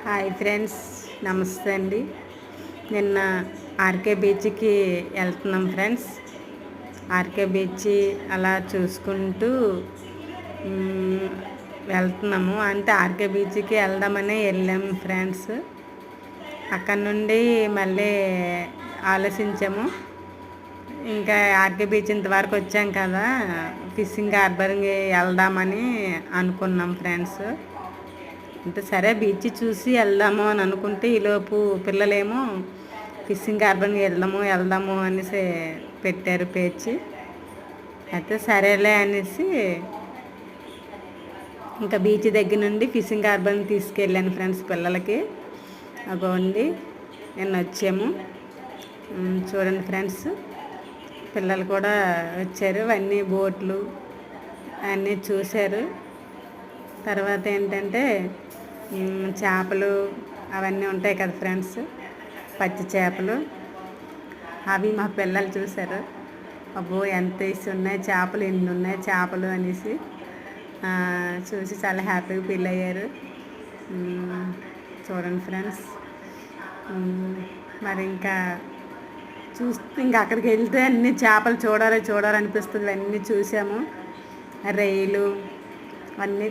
Hi friends, నమస్తే అండి. నిన్న ఆర్కే బీచ్కి వెళ్తున్నాం ఫ్రెండ్స్. ఆర్కే బీచ్ అలా చూసుకుంటూ వెళ్తున్నాము. అంటే ఆర్కే బీచ్కి వెళ్దామని వెళ్ళాము ఫ్రెండ్స్. అక్కడ నుండి మళ్ళీ ఆలోచించాము, ఇంకా ఆర్కే బీచ్ ఇంతవరకు వచ్చాం కదా, ఫిషింగ్ హార్బర్కి వెళ్దామని అనుకున్నాం ఫ్రెండ్స్. అంటే సరే బీచ్ చూసి వెళ్దాము అని అనుకుంటే, ఈలోపు పిల్లలేమో ఫిషింగ్ హార్బర్కి వెళ్దాము అనేసి పెట్టారు పేచి. అయితే సరేలే అనేసి ఇంకా బీచ్ దగ్గర నుండి ఫిషింగ్ హార్బర్ని తీసుకెళ్ళాను ఫ్రెండ్స్ పిల్లలకి. అగోండి నిన్న వచ్చాము. చూడండి ఫ్రెండ్స్, పిల్లలు కూడా వచ్చారు. అన్నీ బోట్లు అన్నీ చూశారు. తర్వాత ఏంటంటే చేపలు అవన్నీ ఉంటాయి కదా ఫ్రెండ్స్, పచ్చి చేపలు, అవి మా పిల్లలు చూశారు. అబ్బో ఎంత వేసి ఉన్నాయి చేపలు, ఎన్ని ఉన్నాయి చేపలు అనేసి చూసి చాలా హ్యాపీగా ఫీల్ అయ్యారు. చూడండి ఫ్రెండ్స్, మరి ఇంకా అక్కడికి వెళ్తే అన్ని చేపలు చూడాలనిపిస్తుంది. అన్నీ చూసాము. రైలు అన్నీ